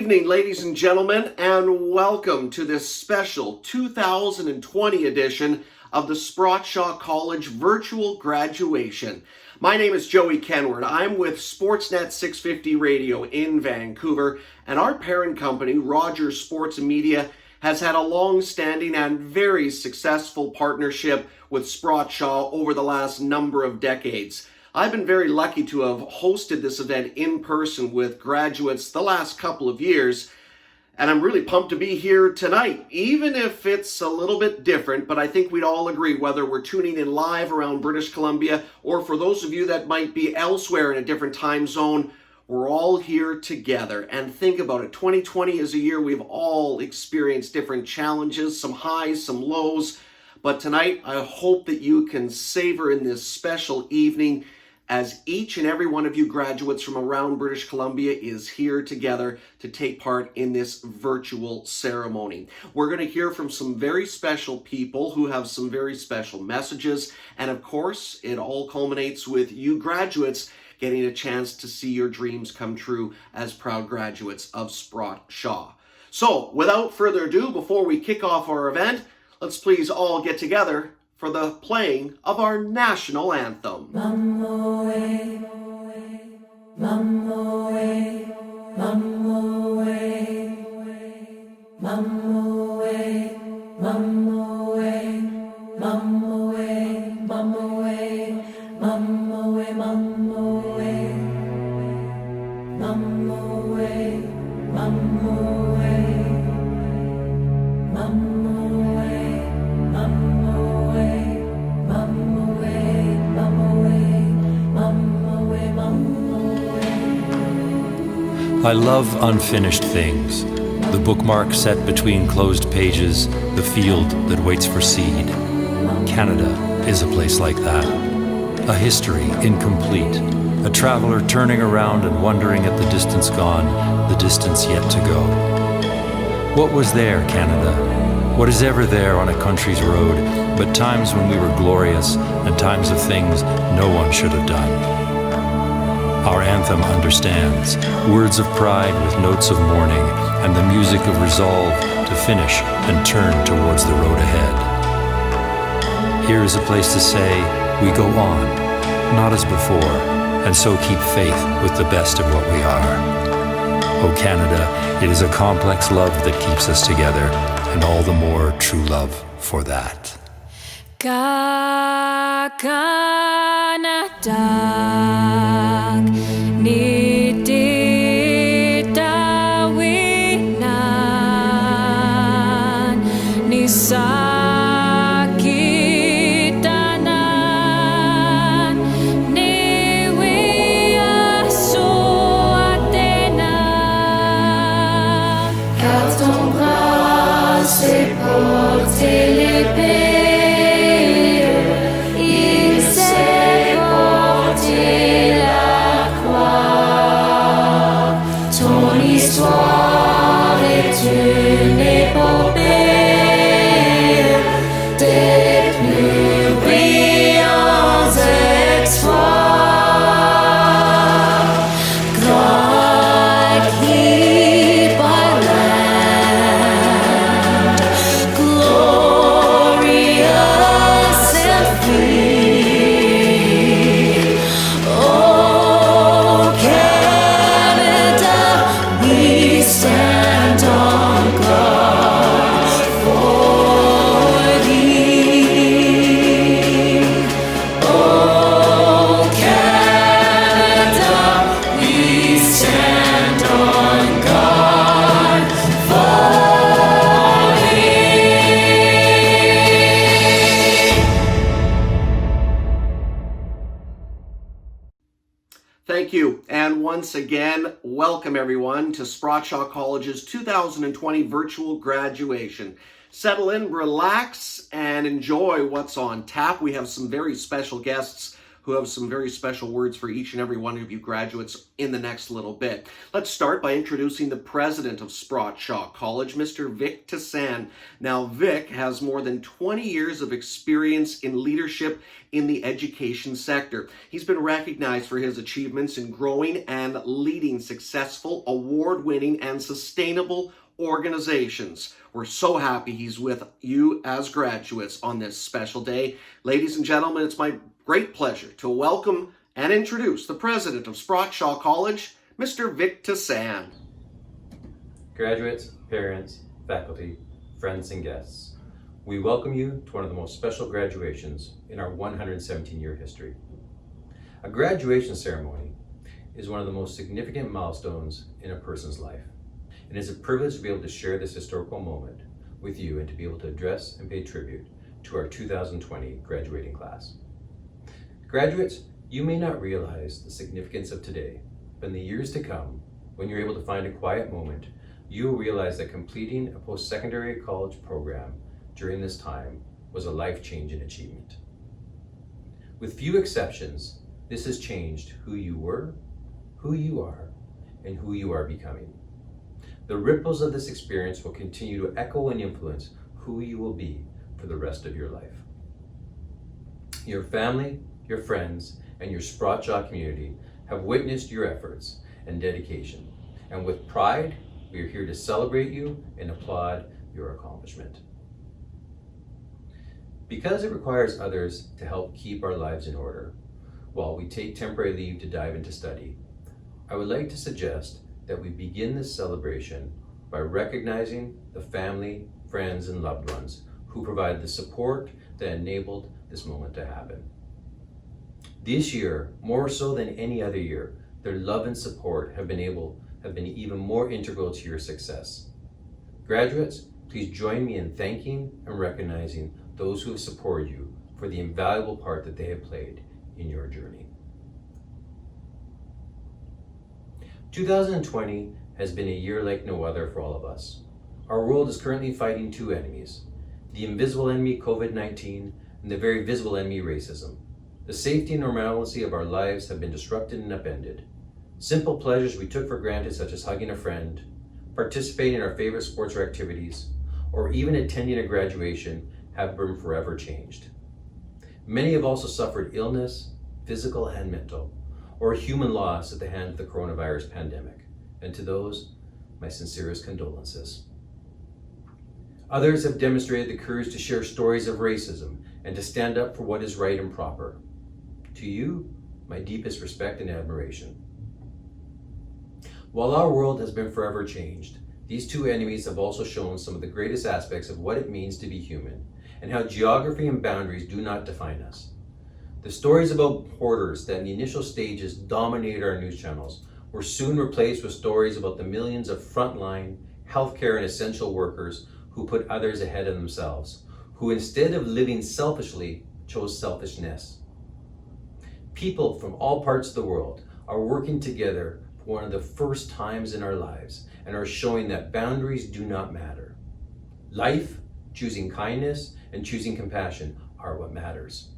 evening, ladies and gentlemen, and welcome to this special 2020 edition of the Sprott College Virtual Graduation. My name is Joey Kenward. I'm with Sportsnet 650 Radio in Vancouver, and our parent company, Rogers Sports and Media, has had a long-standing and very successful partnership with Sprott over the last number of decades. I've been very lucky to have hosted this event in person with graduates the last couple of years, and I'm really pumped to be here tonight, even if it's a little bit different, but I think we'd all agree, whether we're tuning in live around British Columbia, or for those of you that might be elsewhere in a different time zone, we're all here together. And think about it, 2020 is a year we've all experienced different challenges, some highs, some lows, but tonight I hope that you can savor in this special evening as each and every one of you graduates from around British Columbia is here together to take part in this virtual ceremony. We're going to hear from some very special people who have some very special messages, and of course, it all culminates with you graduates getting a chance to see your dreams come true as proud graduates of Sprott. So, without further ado, before we kick off our event, let's please all get together for the playing of our national anthem. Mamoe, mamoe, mamoe, mamoe, mamoe, mamoe, mamoe, mamoe, mamoe, mamoe, mamoe. I love unfinished things, the bookmark set between closed pages, the field that waits for seed. Canada is a place like that. A history incomplete, a traveler turning around and wondering at the distance gone, the distance yet to go. What was there, Canada? What is ever there on a country's road but times when we were glorious and times of things no one should have done? Our anthem understands words of pride with notes of mourning and the music of resolve to finish and turn towards the road ahead. Here is a place to say, we go on, not as before, and so keep faith with the best of what we are. Oh Canada, it is a complex love that keeps us together, and all the more true love for that. Kakanak ni titawinan ni sakitanan ni wiasuatenan. Car ton bras c'est porter l'épée. L'histoire est une épopée des plus brillants exploits. God, keep our land glorious and free. Oh, Canada, we stand on guard for thee. Oh, Canada, we stand on guard for thee. Thank you, and once again, welcome everyone to Sprott College's 2020 virtual graduation. Settle in, relax, and enjoy what's on tap. We have some very special guests who have some very special words for each and every one of you graduates in the next little bit. Let's start by introducing the president of Sprott Shaw College, Mr. Vic Tassan. Now, Vic has more than 20 years of experience in leadership in the education sector. He's been recognized for his achievements in growing and leading successful, award-winning, and sustainable organizations. We're so happy he's with you as graduates on this special day. Ladies and gentlemen, it's my great pleasure to welcome and introduce the president of Sprott Shaw College, Mr. Vic Tassan. Graduates, parents, faculty, friends, and guests, we welcome you to one of the most special graduations in our 117-year history. A graduation ceremony is one of the most significant milestones in a person's life. It is a privilege to be able to share this historical moment with you and to be able to address and pay tribute to our 2020 graduating class. Graduates, you may not realize the significance of today, but in the years to come, when you're able to find a quiet moment, you will realize that completing a post-secondary college program during this time was a life-changing achievement. With few exceptions, this has changed who you were, who you are, and who you are becoming. The ripples of this experience will continue to echo and influence who you will be for the rest of your life. Your family, your friends, and your Sprott Shaw community have witnessed your efforts and dedication, and with pride, we are here to celebrate you and applaud your accomplishment. Because it requires others to help keep our lives in order, while we take temporary leave to dive into study, I would like to suggest that we begin this celebration by recognizing the family, friends, and loved ones who provide the support that enabled this moment to happen. This year, more so than any other year, their love and support have been even more integral to your success. Graduates, please join me in thanking and recognizing those who have supported you for the invaluable part that they have played in your journey. 2020 has been a year like no other for all of us. Our world is currently fighting two enemies, the invisible enemy COVID-19 and the very visible enemy racism. The safety and normalcy of our lives have been disrupted and upended. Simple pleasures we took for granted, such as hugging a friend, participating in our favorite sports or activities, or even attending a graduation, have been forever changed. Many have also suffered illness, physical and mental, or human loss at the hand of the coronavirus pandemic, and to those, my sincerest condolences. Others have demonstrated the courage to share stories of racism and to stand up for what is right and proper. To you, my deepest respect and admiration. While our world has been forever changed, these two enemies have also shown some of the greatest aspects of what it means to be human, and how geography and boundaries do not define us. The stories about hoarders that in the initial stages dominated our news channels were soon replaced with stories about the millions of frontline, healthcare, and essential workers who put others ahead of themselves, who instead of living selfishly, chose selfishness. People from all parts of the world are working together for one of the first times in our lives and are showing that boundaries do not matter. Life, choosing kindness, and choosing compassion are what matters.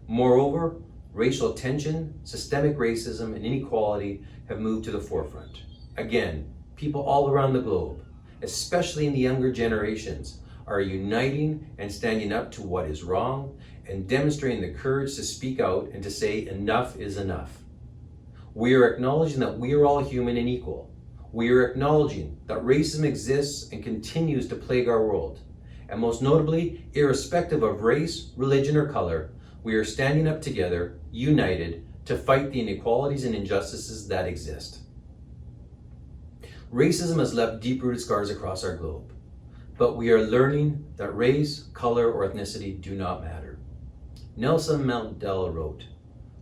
Moreover, racial tension, systemic racism, and inequality have moved to the forefront. Again, people all around the globe, especially in the younger generations, are uniting and standing up to what is wrong and demonstrating the courage to speak out and to say enough is enough. We are acknowledging that we are all human and equal. We are acknowledging that racism exists and continues to plague our world. And most notably, irrespective of race, religion, or color, we are standing up together, united, to fight the inequalities and injustices that exist. Racism has left deep-rooted scars across our globe, but we are learning that race, color, or ethnicity do not matter. Nelson Mandela wrote,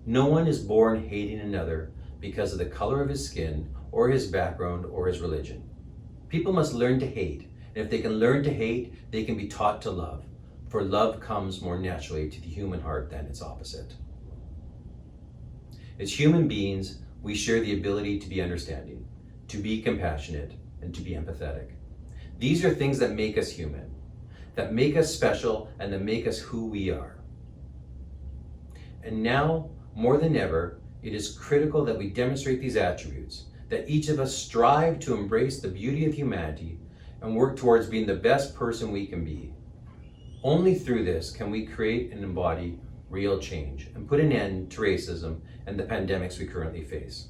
"No one is born hating another because of the color of his skin, or his background, or his religion. People must learn to hate, and if they can learn to hate, they can be taught to love. For love comes more naturally to the human heart than its opposite." As human beings, we share the ability to be understanding, to be compassionate, and to be empathetic. These are things that make us human, that make us special, and that make us who we are. And now, more than ever, it is critical that we demonstrate these attributes, that each of us strive to embrace the beauty of humanity and work towards being the best person we can be. Only through this can we create and embody real change and put an end to racism and the pandemics we currently face.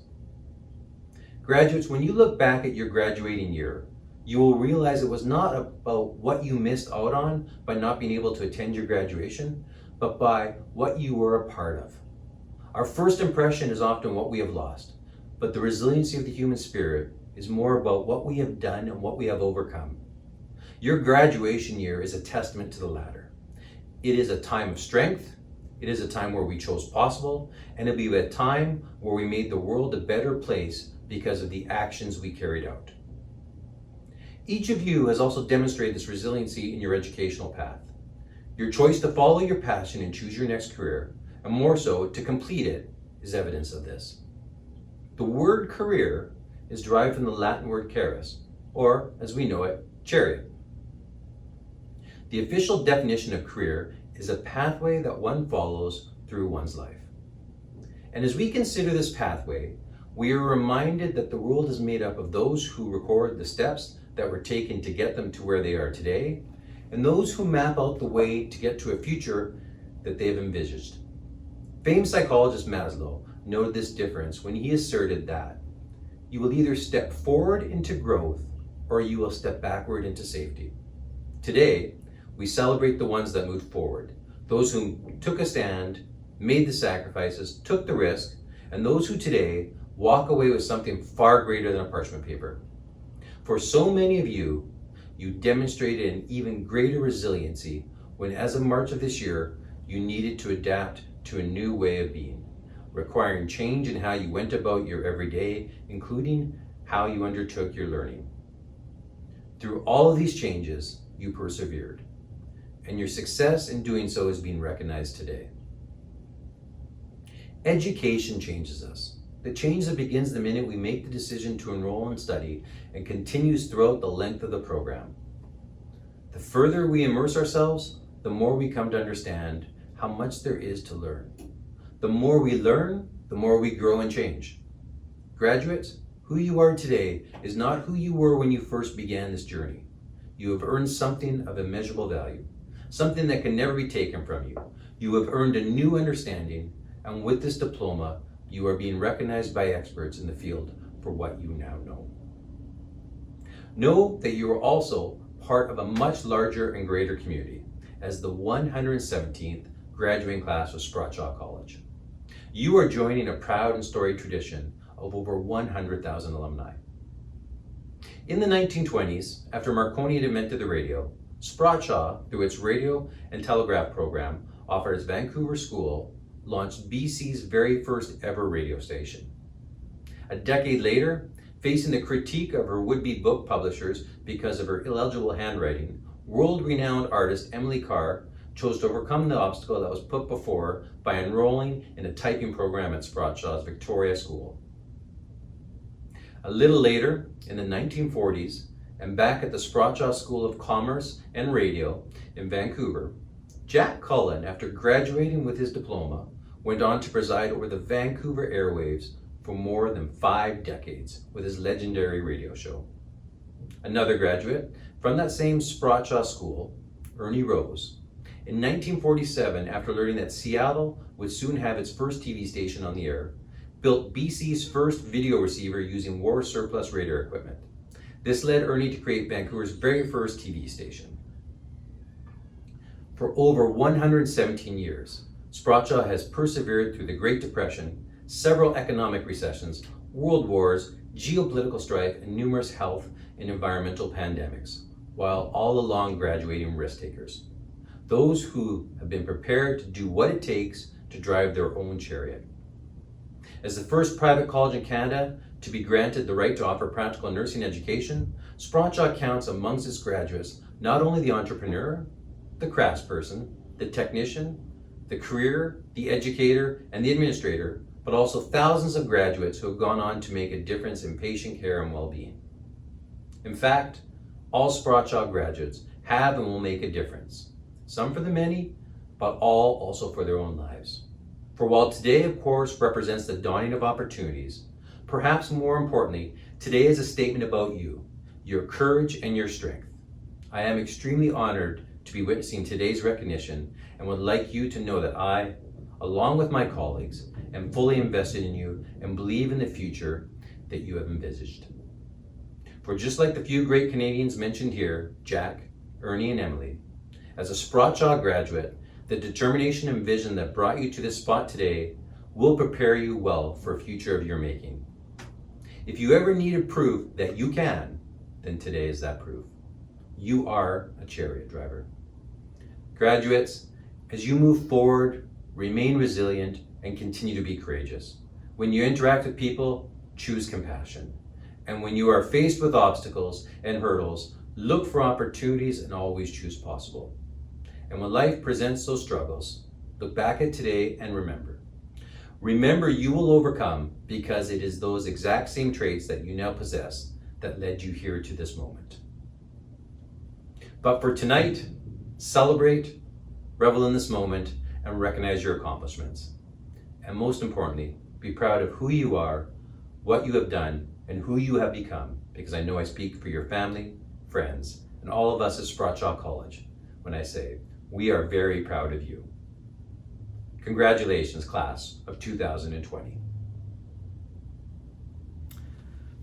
Graduates, when you look back at your graduating year, you will realize it was not about what you missed out on by not being able to attend your graduation, but by what you were a part of. Our first impression is often what we have lost, but the resiliency of the human spirit is more about what we have done and what we have overcome. Your graduation year is a testament to the latter. It is a time of strength, it is a time where we chose possible, and it'll be a time where we made the world a better place because of the actions we carried out. Each of you has also demonstrated this resiliency in your educational path. Your choice to follow your passion and choose your next career, and more so, to complete it, is evidence of this. The word career is derived from the Latin word carus, or, as we know it, chariot. The official definition of career is a pathway that one follows through one's life. And as we consider this pathway, we are reminded that the world is made up of those who record the steps that were taken to get them to where they are today, and those who map out the way to get to a future that they have envisaged. Famed psychologist Maslow noted this difference when he asserted that you will either step forward into growth or you will step backward into safety. Today, we celebrate the ones that moved forward, those who took a stand, made the sacrifices, took the risk, and those who today walk away with something far greater than a parchment paper. For so many of you, you demonstrated an even greater resiliency when, as of March of this year, you needed to adapt to a new way of being, requiring change in how you went about your everyday, including how you undertook your learning. Through all of these changes, you persevered, and your success in doing so is being recognized today. Education changes us. The change that begins the minute we make the decision to enroll and study and continues throughout the length of the program. The further we immerse ourselves, the more we come to understand how much there is to learn. The more we learn, the more we grow and change. Graduates, who you are today is not who you were when you first began this journey. You have earned something of immeasurable value, something that can never be taken from you. You have earned a new understanding, and with this diploma, you are being recognized by experts in the field for what you now know. Know that you are also part of a much larger and greater community as the 117th graduating class of Sprott College. You are joining a proud and storied tradition of over 100,000 alumni. In the 1920s, after Marconi had invented the radio, Sprott, through its radio and telegraph program offered its Vancouver school, launched BC's very first ever radio station. A decade later, facing the critique of her would-be book publishers because of her illegible handwriting, world-renowned artist Emily Carr chose to overcome the obstacle that was put before her by enrolling in a typing program at Sprott Victoria School. A little later, in the 1940s, and back at the Sprott School of Commerce and Radio in Vancouver, Jack Cullen, after graduating with his diploma, went on to preside over the Vancouver airwaves for more than 5 decades with his legendary radio show. Another graduate from that same Sprott School, Ernie Rose, in 1947, after learning that Seattle would soon have its first TV station on the air, built BC's first video receiver using war surplus radio equipment. This led Ernie to create Vancouver's very first TV station. For over 117 years, Sprott has persevered through the Great Depression, several economic recessions, world wars, geopolitical strife, and numerous health and environmental pandemics, while all along graduating risk takers. Those who have been prepared to do what it takes to drive their own chariot. As the first private college in Canada to be granted the right to offer practical nursing education, Sprott counts amongst its graduates not only the entrepreneur, the craftsperson, the technician, the career, the educator, and the administrator, but also thousands of graduates who have gone on to make a difference in patient care and well-being. In fact, all Sprott graduates have and will make a difference. Some for the many, but all also for their own lives. For while today, of course, represents the dawning of opportunities, perhaps more importantly, today is a statement about you, your courage and your strength. I am extremely honored to be witnessing today's recognition and would like you to know that I, along with my colleagues, am fully invested in you and believe in the future that you have envisaged. For just like the few great Canadians mentioned here, Jack, Ernie, and Emily, as a Sprott Shaw graduate, the determination and vision that brought you to this spot today will prepare you well for a future of your making. If you ever needed proof that you can, then today is that proof. You are a chariot driver. Graduates, as you move forward, remain resilient and continue to be courageous. When you interact with people, choose compassion. And when you are faced with obstacles and hurdles, look for opportunities and always choose possible. And when life presents those struggles, look back at today and remember. Remember you will overcome because it is those exact same traits that you now possess that led you here to this moment. But for tonight, celebrate, revel in this moment, and recognize your accomplishments. And most importantly, be proud of who you are, what you have done, and who you have become, because I know I speak for your family, friends, and all of us at Sprott Shaw College when I say, we are very proud of you. Congratulations, class of 2020.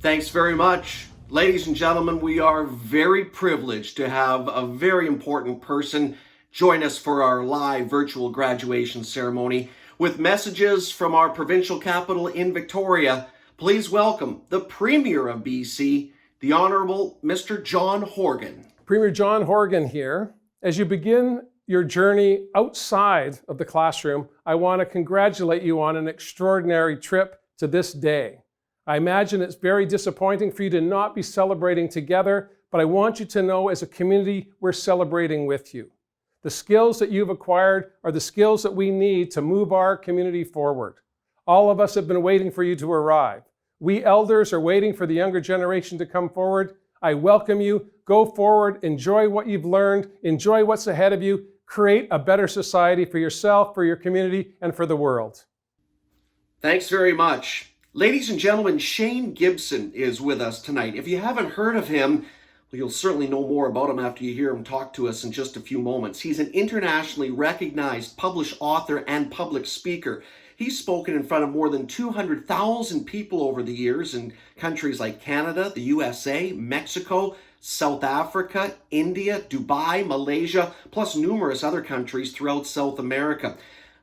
Thanks very much. Ladies and gentlemen, we are very privileged to have a very important person join us for our live virtual graduation ceremony. With messages from our provincial capital in Victoria, please welcome the Premier of BC, the Honourable Mr. John Horgan. Premier John Horgan here. As you begin your journey outside of the classroom, I want to congratulate you on an extraordinary trip to this day. I imagine it's very disappointing for you to not be celebrating together, but I want you to know as a community, we're celebrating with you. The skills that you've acquired are the skills that we need to move our community forward. All of us have been waiting for you to arrive. We elders are waiting for the younger generation to come forward. I welcome you. Go forward, enjoy what you've learned, enjoy what's ahead of you, create a better society for yourself, for your community, and for the world. Thanks very much. Ladies and gentlemen, Shane Gibson is with us tonight. If you haven't heard of him, well, you'll certainly know more about him after you hear him talk to us in just a few moments. He's an internationally recognized published author and public speaker. He's spoken in front of more than 200,000 people over the years in countries like Canada, the USA, Mexico, South Africa, India, Dubai, Malaysia, plus numerous other countries throughout South America.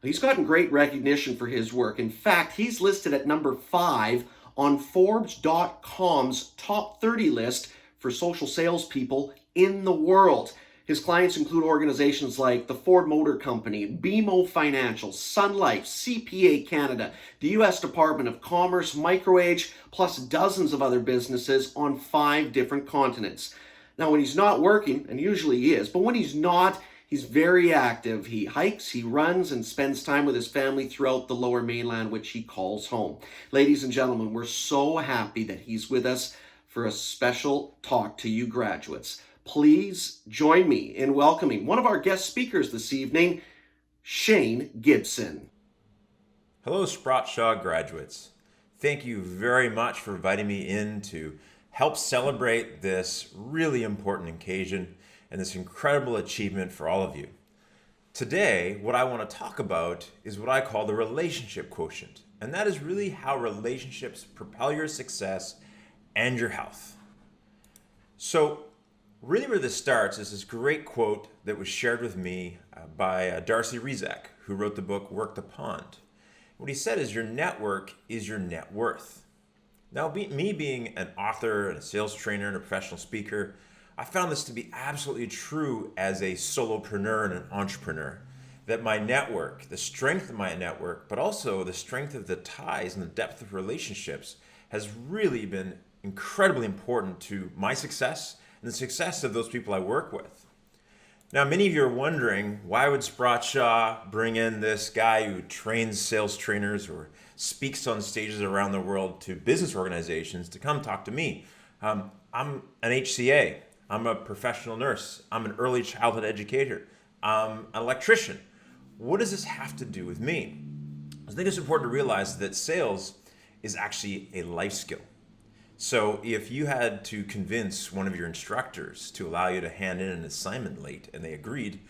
He's gotten great recognition for his work. In fact, he's listed at number 5 on Forbes.com's top 30 list for social salespeople in the world. His clients include organizations like the Ford Motor Company, BMO Financial, Sun Life, CPA Canada, the U.S. Department of Commerce, MicroAge, plus dozens of other businesses on 5 different continents. Now, when he's not working, and usually he is, but when he's not, he's very active. He hikes, he runs, and spends time with his family throughout the Lower Mainland, which he calls home. Ladies and gentlemen, we're so happy that he's with us for a special talk to you graduates. Please join me in welcoming one of our guest speakers this evening, Shane Gibson. Hello, Sprott Shaw graduates. Thank you very much for inviting me in to help celebrate this really important occasion and this incredible achievement for all of you. Today, what I want to talk about is what I call the relationship quotient, and that is really how relationships propel your success and your health. So, really where this starts is this great quote that was shared with me by Darcy Rezek, who wrote the book Work the Pond. What he said is your network is your net worth. Now, me being an author and a sales trainer and a professional speaker, I found this to be absolutely true as a solopreneur and an entrepreneur. That my network, the strength of my network, but also the strength of the ties and the depth of relationships has really been incredibly important to my success and the success of those people I work with. Now, many of you are wondering, why would Sprott Shaw bring in this guy who trains sales trainers or speaks on stages around the world to business organizations to come talk to me? I'm an HCA. I'm a professional nurse. I'm an early childhood educator. I'm an electrician. What does this have to do with me? I think it's important to realize that sales is actually a life skill. So if you had to convince one of your instructors to allow you to hand in an assignment late and they agreed,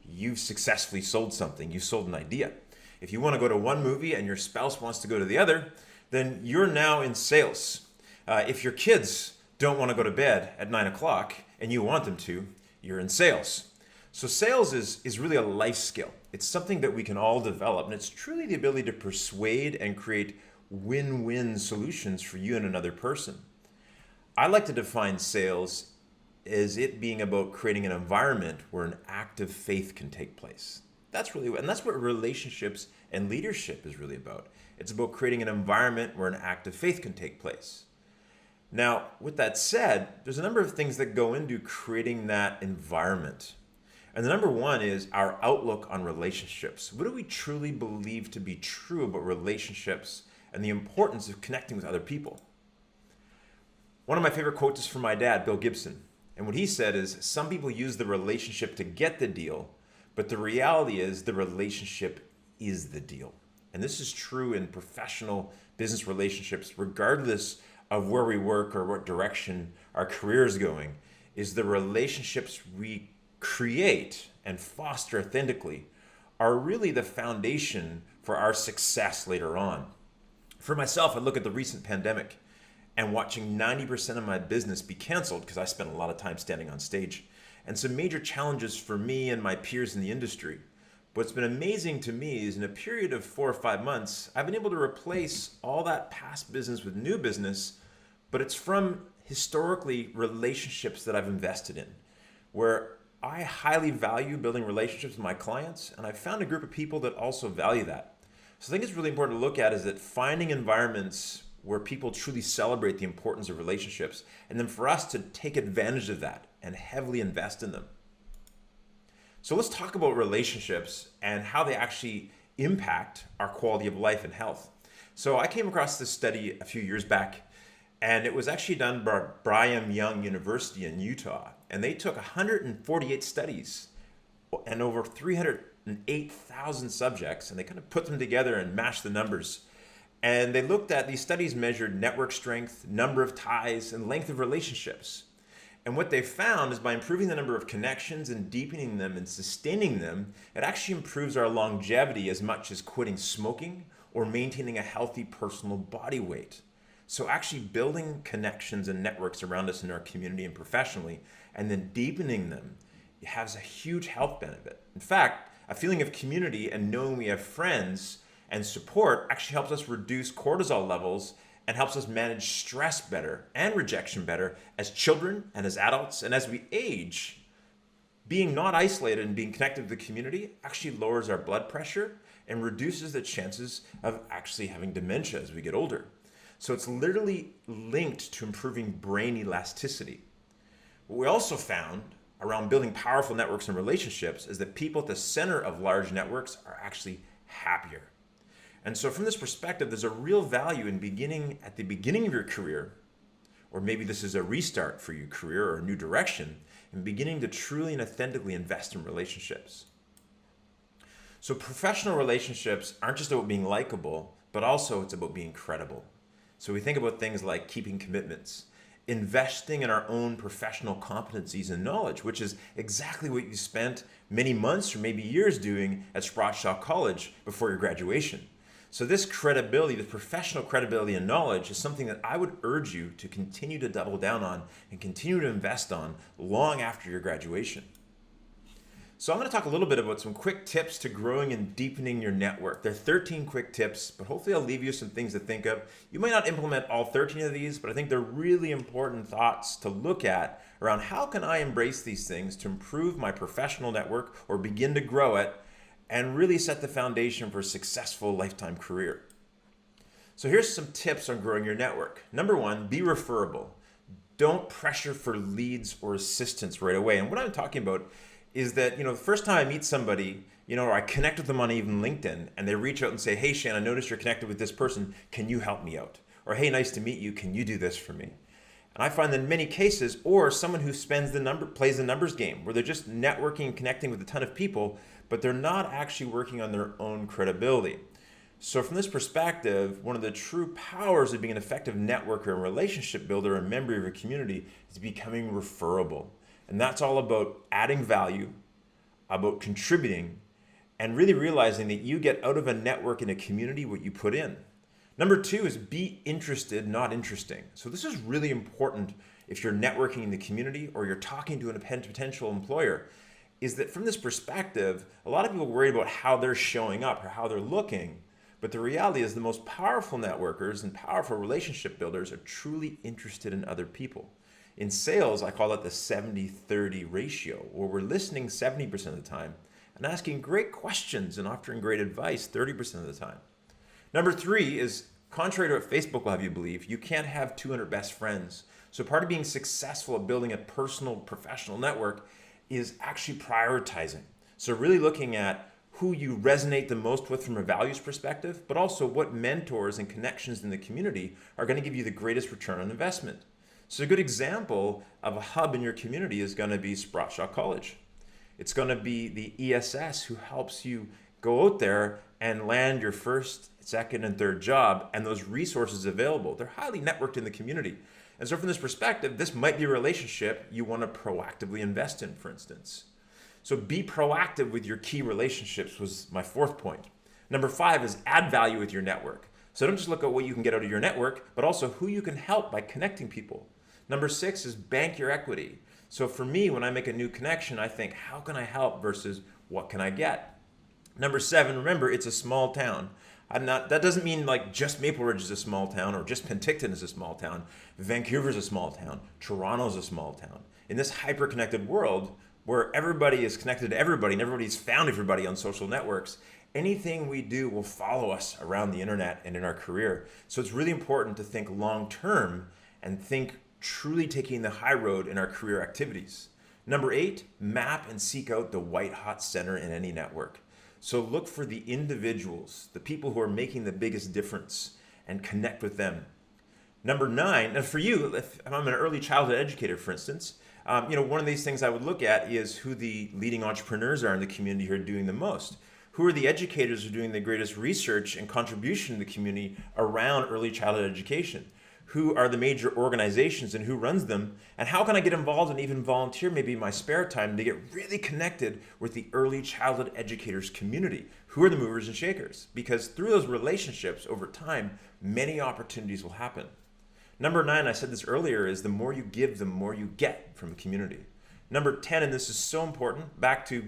you've successfully sold something. You sold an idea. If you want to go to one movie and your spouse wants to go to the other, then you're now in sales. If your kids don't want to go to bed at 9 o'clock and you want them to, you're in sales. So sales is really a life skill. It's something that we can all develop, and it's truly the ability to persuade and create win-win solutions for you and another person. I like to define sales as it being about creating an environment where an act of faith can take place. That's what relationships and leadership is really about. It's about creating an environment where an act of faith can take place. Now, with that said, there's a number of things that go into creating that environment. And the number one is our outlook on relationships. What do we truly believe to be true about relationships and the importance of connecting with other people? One of my favorite quotes is from my dad, Bill Gibson. And what he said is, some people use the relationship to get the deal, but the reality is the relationship is the deal. And this is true in professional business relationships, regardless of where we work or what direction our career is going, is the relationships we create and foster authentically are really the foundation for our success later on. For myself, I look at the recent pandemic and watching 90% of my business be canceled because I spent a lot of time standing on stage, and some major challenges for me and my peers in the industry. What's been amazing to me is in a period of 4 or 5 months, I've been able to replace all that past business with new business, but it's from historically relationships that I've invested in, where I highly value building relationships with my clients, and I've found a group of people that also value that. So I think it's really important to look at is that finding environments where people truly celebrate the importance of relationships, and then for us to take advantage of that and heavily invest in them. So let's talk about relationships and how they actually impact our quality of life and health. So I came across this study a few years back, and it was actually done by Brigham Young University in Utah. And they took 148 studies and over 308,000 subjects, and they kind of put them together and mashed the numbers. And they looked at, these studies measured network strength, number of ties, and length of relationships. And what they found is by improving the number of connections and deepening them and sustaining them, it actually improves our longevity as much as quitting smoking or maintaining a healthy personal body weight. So actually building connections and networks around us in our community and professionally, and then deepening them, has a huge health benefit. In fact, a feeling of community and knowing we have friends and support actually helps us reduce cortisol levels and helps us manage stress better and rejection better as children and as adults. And as we age, being not isolated and being connected to the community actually lowers our blood pressure and reduces the chances of actually having dementia as we get older. So it's literally linked to improving brain elasticity. What we also found around building powerful networks and relationships is that people at the center of large networks are actually happier. And so from this perspective, there's a real value in beginning at the beginning of your career, or maybe this is a restart for your career or a new direction, and beginning to truly and authentically invest in relationships. So professional relationships aren't just about being likable, but also it's about being credible. So we think about things like keeping commitments, investing in our own professional competencies and knowledge, which is exactly what you spent many months or maybe years doing at Sprott College before your graduation. So this credibility, this professional credibility and knowledge is something that I would urge you to continue to double down on and continue to invest on long after your graduation. So I'm going to talk a little bit about some quick tips to growing and deepening your network. There are 13 quick tips, but hopefully I'll leave you some things to think of. You might not implement all 13 of these, but I think they're really important thoughts to look at around how can I embrace these things to improve my professional network or begin to grow it and really set the foundation for a successful lifetime career. So here's some tips on growing your network. Number one, be referable. Don't pressure for leads or assistance right away. And what I'm talking about is that, the first time I meet somebody, or I connect with them on even LinkedIn and they reach out and say, hey, Shane, I noticed you're connected with this person. Can you help me out? Or, hey, nice to meet you. Can you do this for me? And I find that in many cases, or someone who plays the numbers game where they're just networking and connecting with a ton of people, but they're not actually working on their own credibility. So from this perspective, one of the true powers of being an effective networker and relationship builder and member of your community is becoming referable. And that's all about adding value, about contributing, and really realizing that you get out of a network in a community what you put in. Number 2 is be interested, not interesting. So this is really important if you're networking in the community or you're talking to a potential employer, is that from this perspective, a lot of people worry about how they're showing up or how they're looking. But the reality is the most powerful networkers and powerful relationship builders are truly interested in other people. In sales, I call it the 70-30 ratio, where we're listening 70% of the time and asking great questions and offering great advice 30% of the time. Number 3 is, contrary to what Facebook will have you believe, you can't have 200 best friends. So part of being successful at building a personal, professional network is actually prioritizing. So really looking at who you resonate the most with from a values perspective, but also what mentors and connections in the community are going to give you the greatest return on investment. So a good example of a hub in your community is going to be Sprott College. It's going to be the ESS who helps you go out there and land your first, second, and third job, and those resources available. They're highly networked in the community. And so from this perspective, this might be a relationship you want to proactively invest in, for instance. So be proactive with your key relationships was my 4th point. Number 5 is add value with your network. So don't just look at what you can get out of your network, but also who you can help by connecting people. Number 6 is bank your equity. So for me, when I make a new connection, I think, how can I help versus what can I get? Number 7, remember, it's a small town. That doesn't mean like just Maple Ridge is a small town or just Penticton is a small town. Vancouver's a small town. Toronto's a small town. In this hyper-connected world, where everybody is connected to everybody and everybody's found everybody on social networks, anything we do will follow us around the internet and in our career. So it's really important to think long-term and think truly taking the high road in our career activities. Number 8, map and seek out the white-hot center in any network. So look for the individuals, the people who are making the biggest difference, and connect with them. Number 9, and for you, if I'm an early childhood educator, for instance, one of these things I would look at is who the leading entrepreneurs are in the community who are doing the most. Who are the educators who are doing the greatest research and contribution in the community around early childhood education? Who are the major organizations and who runs them? And how can I get involved and even volunteer maybe in my spare time to get really connected with the early childhood educators community? Who are the movers and shakers? Because through those relationships over time, many opportunities will happen. Number 9, I said this earlier, is the more you give, the more you get from the community. Number 10, and this is so important, back to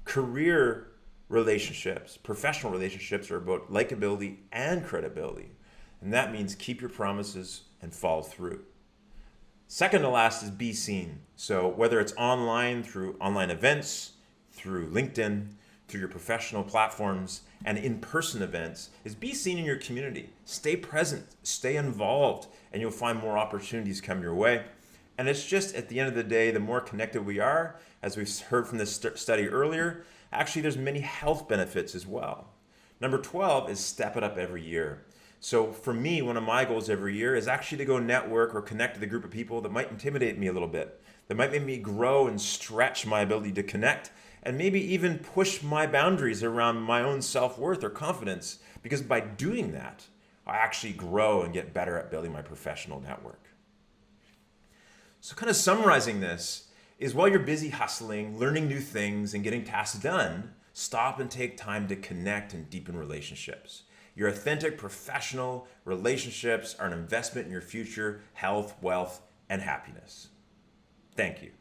career relationships, professional relationships are about likability and credibility. And that means keep your promises and follow through. Second to last is be seen. So whether it's online through online events, through LinkedIn, through your professional platforms, and in-person events, is be seen in your community. Stay present, stay involved, and you'll find more opportunities come your way. And it's just, at the end of the day, the more connected we are, as we've heard from this study earlier, actually there's many health benefits as well. Number 12 is step it up every year. So for me, one of my goals every year is actually to go network or connect with a group of people that might intimidate me a little bit, that might make me grow and stretch my ability to connect, and maybe even push my boundaries around my own self-worth or confidence, because by doing that, I actually grow and get better at building my professional network. So kind of summarizing this is, while you're busy hustling, learning new things, and getting tasks done, stop and take time to connect and deepen relationships. Your authentic professional relationships are an investment in your future health, wealth, and happiness. Thank you.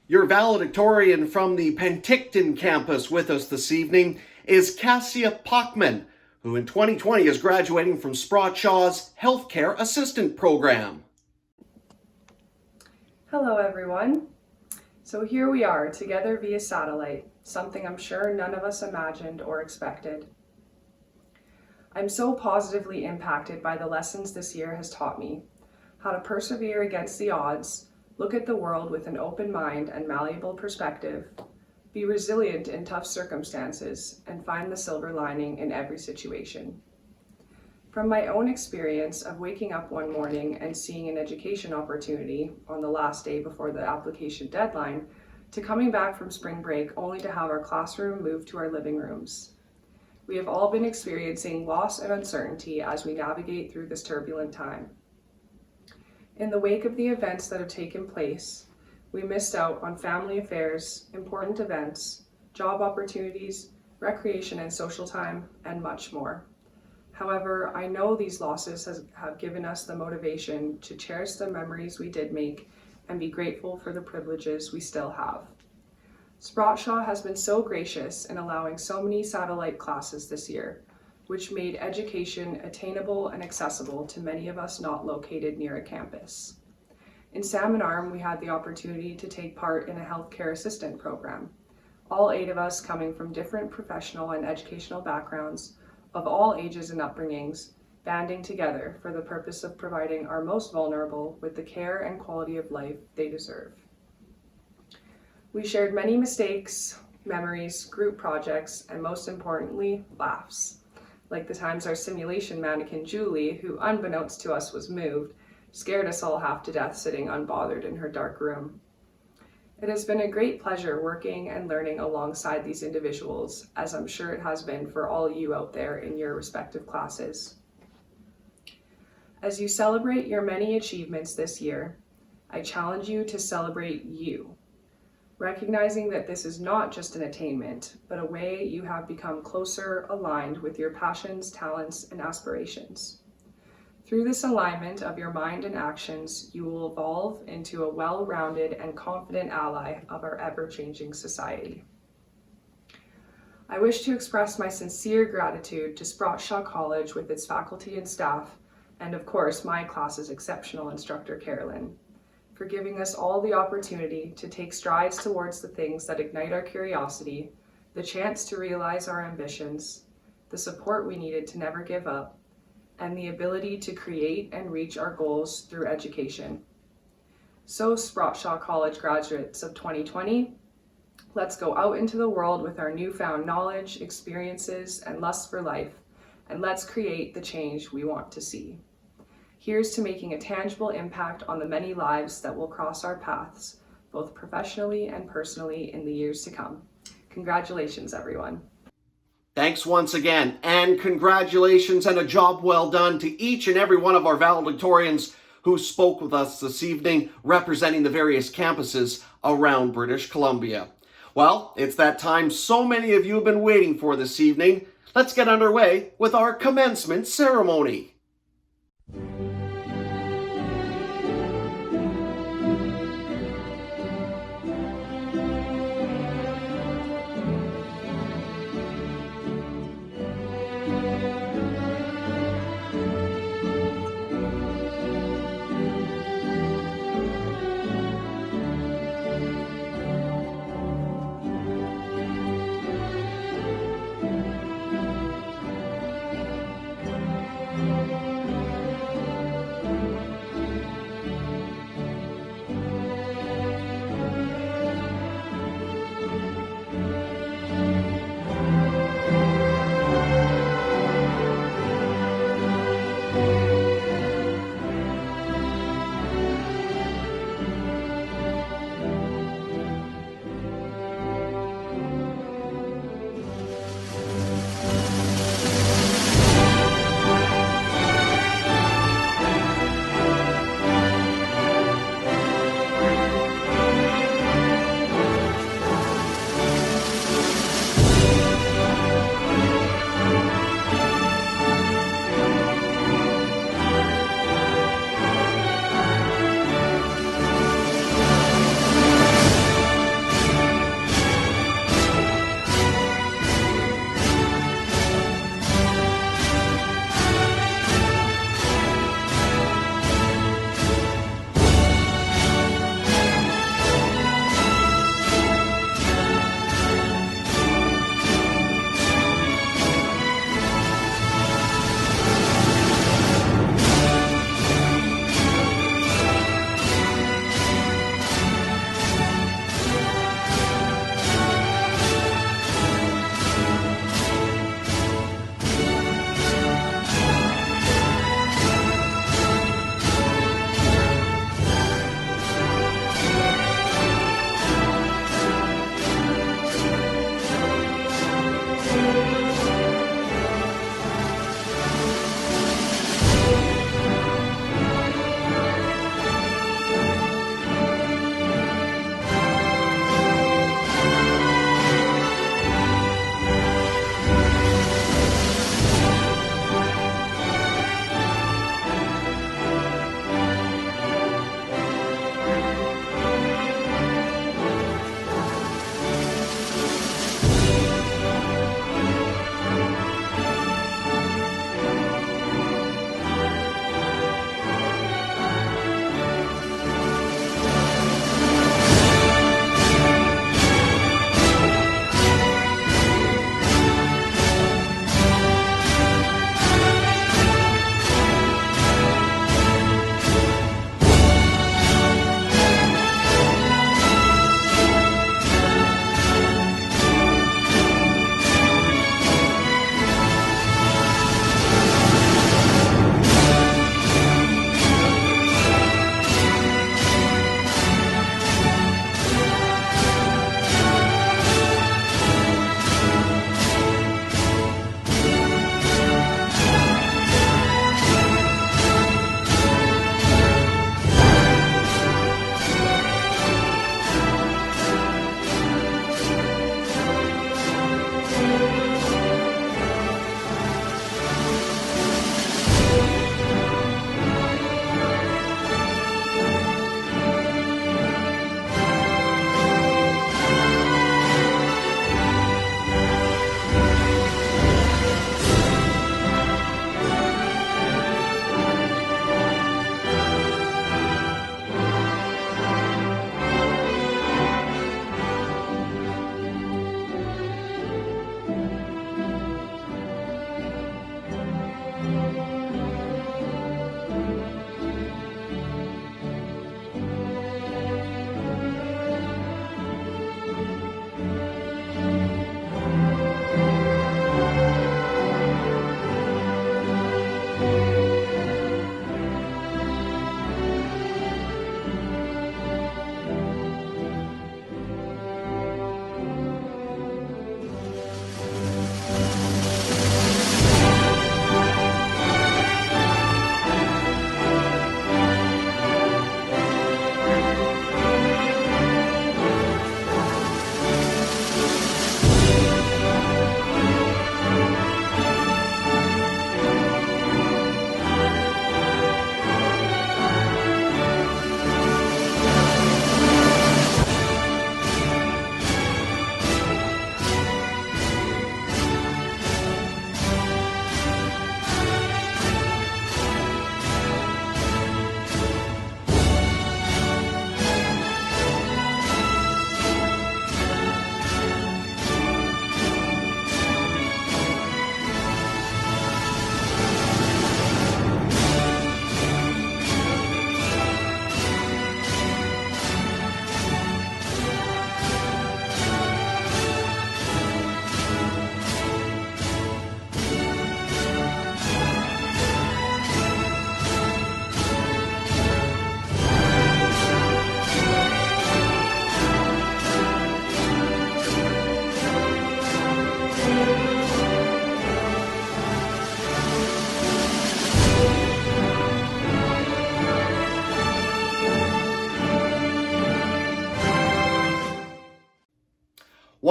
Your valedictorian from the Penticton campus with us this evening is Cassia Pockman, who in 2020 is graduating from Sprott Shaw's Healthcare Assistant Program. Hello everyone. So here we are together via satellite, something I'm sure none of us imagined or expected. I'm so positively impacted by the lessons this year has taught me, how to persevere against the odds, look at the world with an open mind and malleable perspective, be resilient in tough circumstances, and find the silver lining in every situation. From my own experience of waking up one morning and seeing an education opportunity on the last day before the application deadline, to coming back from spring break only to have our classroom moved to our living rooms. We have all been experiencing loss and uncertainty as we navigate through this turbulent time. In the wake of the events that have taken place, we missed out on family affairs, important events, job opportunities, recreation and social time, and much more. However, I know these losses have given us the motivation to cherish the memories we did make and be grateful for the privileges we still have. Sprott has been so gracious in allowing so many satellite classes this year, which made education attainable and accessible to many of us not located near a campus. In Salmon Arm, we had the opportunity to take part in a healthcare assistant program. All 8 of us coming from different professional and educational backgrounds of all ages and upbringings, banding together for the purpose of providing our most vulnerable with the care and quality of life they deserve. We shared many mistakes, memories, group projects, and most importantly, laughs. Like the times our simulation mannequin Julie, who unbeknownst to us was moved, scared us all half to death sitting unbothered in her dark room. It has been a great pleasure working and learning alongside these individuals, as I'm sure it has been for all you out there in your respective classes. As you celebrate your many achievements this year, I challenge you to celebrate you. Recognizing that this is not just an attainment, but a way you have become closer aligned with your passions, talents, and aspirations. Through this alignment of your mind and actions, you will evolve into a well-rounded and confident ally of our ever-changing society. I wish to express my sincere gratitude to Sprott College with its faculty and staff, and of course my class's exceptional instructor, Carolyn, for giving us all the opportunity to take strides towards the things that ignite our curiosity, the chance to realize our ambitions, the support we needed to never give up, and the ability to create and reach our goals through education. So Sprott College graduates of 2020, let's go out into the world with our newfound knowledge, experiences, and lust for life, and let's create the change we want to see. Here's to making a tangible impact on the many lives that will cross our paths, both professionally and personally in the years to come. Congratulations, everyone. Thanks once again, and congratulations and a job well done to each and every one of our valedictorians who spoke with us this evening, representing the various campuses around British Columbia. Well, it's that time so many of you have been waiting for this evening. Let's get underway with our commencement ceremony.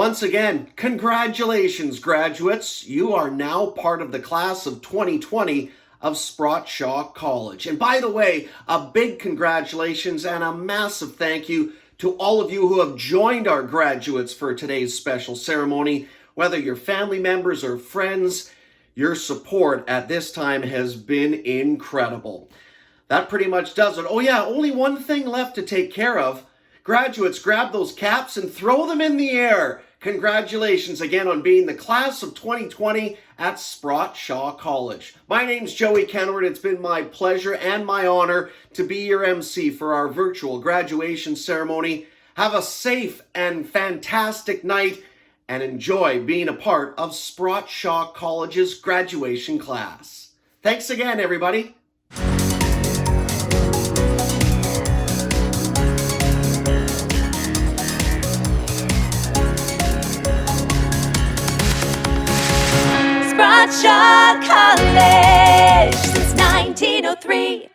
Once again, congratulations, graduates. You are now part of the class of 2020 of Sprott Shaw College. And by the way, a big congratulations and a massive thank you to all of you who have joined our graduates for today's special ceremony. Whether you're family members or friends, your support at this time has been incredible. That pretty much does it. Oh yeah, only one thing left to take care of. Graduates, grab those caps and throw them in the air. Congratulations again on being the class of 2020 at Sprott Shaw College. My name's Joey Kenward. It's been my pleasure and my honor to be your MC for our virtual graduation ceremony. Have a safe and fantastic night and enjoy being a part of Sprott Shaw College's graduation class. Thanks again, everybody. Sprott Shaw College since 1903.